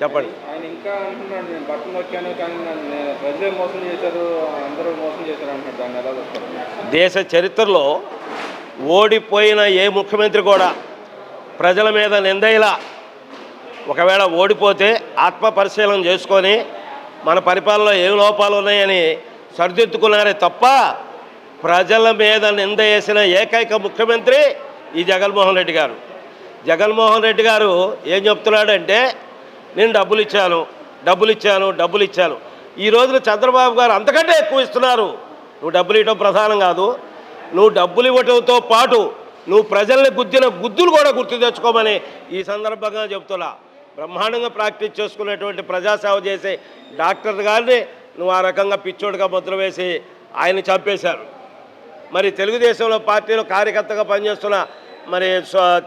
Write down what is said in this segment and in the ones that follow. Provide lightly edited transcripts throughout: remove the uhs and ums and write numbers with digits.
చెప్పండి. ఆయన ఇంకా అంటున్నాడు, నేను బట్టలు నొక్కాను కానీ నన్ను ప్రజలే మోసం చేశారు, అందరూ మోసం చేశారు అంటున్నాడు. దాన్ని ఎలా చూస్తారు? దేశ చరిత్రలో ఓడిపోయిన ఏ ముఖ్యమంత్రి కూడా ప్రజల మీద నిందయిలా ఒకవేళ ఓడిపోతే ఆత్మ పరిశీలన చేసుకొని మన పరిపాలనలో ఏం లోపాలు ఉన్నాయని సరిదిద్దుకున్నారే తప్ప ప్రజల మీద నింద వేసిన ఏకైక ముఖ్యమంత్రి ఈ జగన్మోహన్ రెడ్డి గారు. జగన్మోహన్ రెడ్డి గారు ఏం చెప్తున్నాడంటే, నేను డబ్బులు ఇచ్చాను. ఈ రోజున చంద్రబాబు గారు అంతకంటే ఎక్కువ ఇస్తున్నారు. నువ్వు డబ్బులు ఇవ్వడం ప్రధానం కాదు, నువ్వు డబ్బులు ఇవ్వడంతో పాటు నువ్వు ప్రజల్ని గుద్దిన గుద్దులు కూడా గుర్తు తెచ్చుకోమని ఈ సందర్భంగా చెప్తున్నా. బ్రహ్మాండంగా ప్రాక్టీస్ చేసుకునేటువంటి ప్రజాసేవ చేసే డాక్టర్ గారిని నువ్వు ఆ రకంగా పిచ్చోడుగా ముద్ర వేసి ఆయన చంపేశారు. మరి తెలుగుదేశంలో పార్టీలో కార్యకర్తగా పనిచేస్తున్న మరి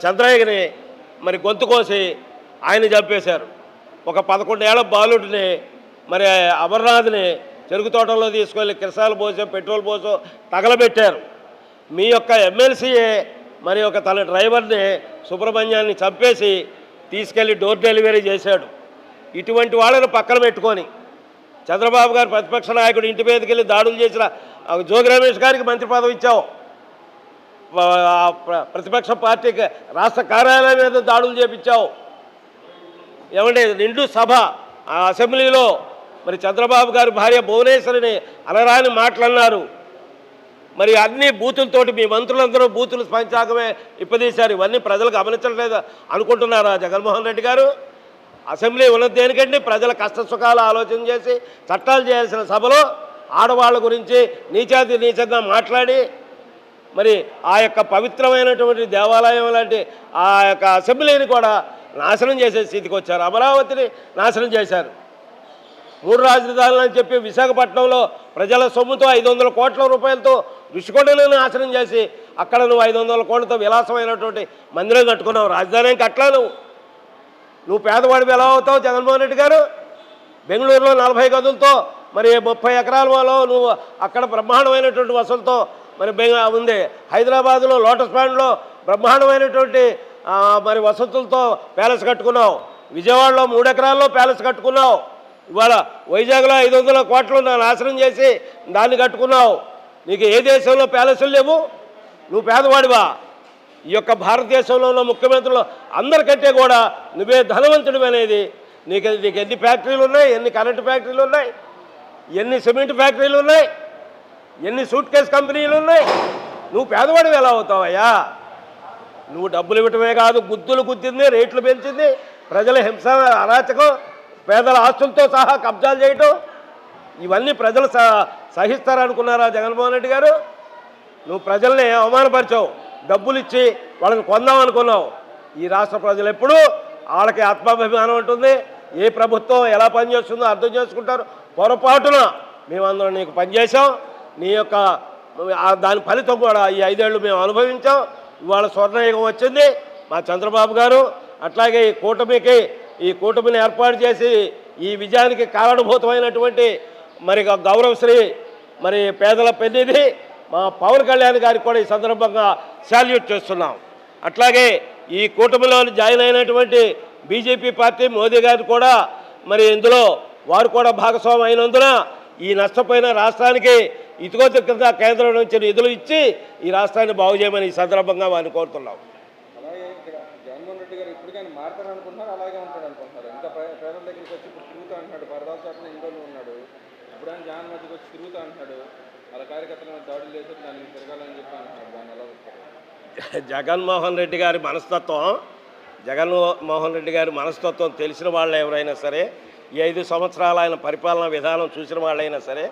చంద్రయ్యని మరి గొంతు కోసి ఆయన చంపేశారు. ఒక 11 ఏళ్ల బాలుడిని మరి అమర్నాథ్ని చెరుకు తోటల్లో తీసుకెళ్ళి కిరసాలు పోసో పెట్రోల్ పోసో తగలబెట్టారు. మీ యొక్క ఎమ్మెల్సీఏ మరి ఒక తన డ్రైవర్ని సుబ్రహ్మణ్యాన్ని చంపేసి తీసుకెళ్ళి డోర్ డెలివరీ చేశాడు. ఇటువంటి వాళ్ళని పక్కన పెట్టుకొని చంద్రబాబు గారు ప్రతిపక్ష నాయకుడు ఇంటి మీదకి వెళ్ళి దాడులు చేసిన జోగి రమేష్ గారికి మంత్రి పదవి ఇచ్చావు. ప్రతిపక్ష పార్టీకి రాష్ట్ర కార్యాలయం మీద దాడులు చేపించావు. ఏమంటే నిండు సభ అసెంబ్లీలో మరి చంద్రబాబు గారి భార్య భువనేశ్వరిని అనరాని మాటలన్నారు. మరి అన్ని బూతులతోటి మీ మంత్రులందరూ బూతులు పంచాంగమే ఇప్పదీశారు. ఇవన్నీ ప్రజలు గమనించట్లేదు అనుకుంటున్నారా జగన్మోహన్ రెడ్డి గారు? అసెంబ్లీ ఉన్నది దేనికండి? ప్రజల కష్ట సుఖాలు ఆలోచన చేసి చట్టాలు చేయాల్సిన సభలో ఆడవాళ్ళ గురించి నీచంగా మాట్లాడి మరి ఆ యొక్క పవిత్రమైనటువంటి దేవాలయం లాంటి ఆ యొక్క అసెంబ్లీని కూడా నాశనం చేసే స్థితికి వచ్చారు. అమరావతిని నాశనం చేశారు. 3 రాజధానులు అని చెప్పి విశాఖపట్నంలో ప్రజల సొమ్ముతో 500 కోట్ల రూపాయలతో ఋషికొండను నాశనం చేసి అక్కడ నువ్వు 500 కోట్లతో విలాసమైనటువంటి మందిరం కట్టుకున్నావు. రాజధాని ఏం కట్టలా నువ్వు పేదవాడివి ఎలా అవుతావు జగన్మోహన్ రెడ్డి గారు? బెంగళూరులో 40 గదులతో మరి 30 ఎకరాలలో నువ్వు అక్కడ బ్రహ్మాండమైనటువంటి వసతులతో మరి ఉంది. హైదరాబాదులో లోటస్ పాండ్లో బ్రహ్మాండమైనటువంటి మరి వసతులతో ప్యాలెస్ కట్టుకున్నావు. విజయవాడలో 3 ఎకరాల్లో ప్యాలెస్ కట్టుకున్నావు. ఇవాళ వైజాగ్లో 500 కోట్లు నాశనం చేసి దాన్ని కట్టుకున్నావు. నీకు ఏ దేశంలో ప్యాలెస్లు లేవు? నువ్వు పేదవాడివా? ఈ యొక్క భారతదేశంలో ఉన్న ముఖ్యమంత్రులు అందరికంటే కూడా నువ్వే ధనవంతుడు అనేది. నీకు ఎన్ని ఫ్యాక్టరీలు ఉన్నాయి, ఎన్ని కరెంటు ఫ్యాక్టరీలు ఉన్నాయి, ఎన్ని సిమెంట్ ఫ్యాక్టరీలు ఉన్నాయి, ఎన్ని సూట్ కేస్ కంపెనీలు ఉన్నాయి. నువ్వు పేదవాడివి ఎలా అవుతావయ్యా? నువ్వు డబ్బులు ఇవ్వటమే కాదు, గుద్దులు గుద్దింది, రేట్లు పెంచింది, ప్రజల హింస అరాచకం, పేదల ఆస్తులతో సహా కబ్జాలు చేయటం, ఇవన్నీ ప్రజలు సహిస్తారనుకున్నారా జగన్మోహన్ రెడ్డి గారు? నువ్వు ప్రజల్ని అవమానపరిచావు. డబ్బులు ఇచ్చి వాళ్ళని కొందాం అనుకున్నావు. ఈ రాష్ట్ర ప్రజలు ఎప్పుడూ వాళ్ళకి ఆత్మాభిమానం ఉంటుంది. ఏ ప్రభుత్వం ఎలా పనిచేస్తుందో అర్థం చేసుకుంటారు. పొరపాటున మేమందరం నీకు పనిచేసాం. నీ యొక్క దాని ఫలితం కూడా ఈ 5 ఏళ్ళు మేము అనుభవించాం. ఇవాళ స్వర్ణయుగం వచ్చింది మా చంద్రబాబు గారు. అట్లాగే ఈ కూటమిని ఏర్పాటు చేసి ఈ విజయానికి కారణభూతమైనటువంటి మరి గౌరవశ్రీ మరి పేదల పెన్నిధి మా పవన్ కళ్యాణ్ గారికి కూడా ఈ సందర్భంగా శాల్యూట్ చేస్తున్నాం. అట్లాగే ఈ కూటమిలో జాయిన్ అయినటువంటి బీజేపీ పార్టీ మోదీ గారు కూడా మరి ఇందులో వారు కూడా భాగస్వామి అయినందున ఈ నష్టపోయిన రాష్ట్రానికి ఇదిగో కింద కేంద్రం నుంచి నిధులు ఇచ్చి ఈ రాష్ట్రాన్ని బాగు చేయమని ఈ సందర్భంగా వారిని కోరుతున్నాం. అలాగే ఇక్కడ జగన్మోహన్ రెడ్డి గారు ఇప్పటికైనా మారుతారనుకుంటున్నారు, అలాగే ఉంటాడు అనుకుంటున్నారు. ఇంకా పేదల దగ్గరికి వచ్చి ఇప్పుడు తిరుగుతూ అంటున్నాడు. పరదాల చాటున ఇండోలో ఉన్నాడు, ఇప్పుడైనా జగన్ మధ్యకి వచ్చి తిరుగుతూ అంటున్నాడు. వాళ్ళ కార్యకర్తల మీద దాడులు చేసి దానికి తిరగాలని చెప్పి అంటున్నాడు. దాన్ని ఎలా చూస్తారు? జగన్మోహన్ రెడ్డి గారి మనస్తత్వం తెలిసిన వాళ్ళు ఎవరైనా సరే, ఈ 5 సంవత్సరాలు ఆయన పరిపాలనా విధానం చూసిన వాళ్ళైనా సరే,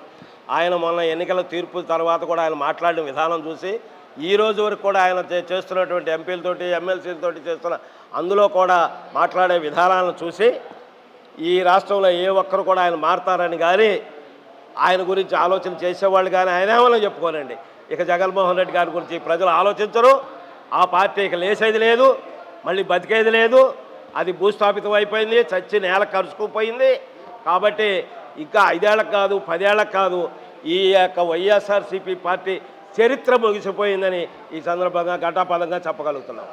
ఆయన మొన్న ఎన్నికల తీర్పు తర్వాత కూడా ఆయన మాట్లాడిన విధానం చూసి ఈ రోజు వరకు కూడా ఆయన చేస్తున్నటువంటి ఎంపీలతోటి ఎమ్మెల్సీలతోటి చేస్తున్న అందులో కూడా మాట్లాడే విధానాలను చూసి ఈ రాష్ట్రంలో ఏ ఒక్కరు కూడా ఆయన మారతారని కానీ ఆయన గురించి ఆలోచన చేసేవాళ్ళు కానీ ఆయన ఏమైనా చెప్పుకోనండి. ఇక జగన్మోహన్ రెడ్డి గారి గురించి ప్రజలు ఆలోచించరు. ఆ పార్టీకి లేచేది లేదు, మళ్ళీ బతికేది లేదు. అది భూస్థాపితం అయిపోయింది, చచ్చి నేల కరుచుకుపోయింది. కాబట్టి ఇంకా 5 ఏళ్ళకు కాదు, 10 ఏళ్ళకు కాదు, ఈ యొక్క వైఎస్ఆర్సీపీ పార్టీ చరిత్ర ముగిసిపోయిందని ఈ సందర్భంగా ఘంటాపథంగా చెప్పగలుగుతున్నాం.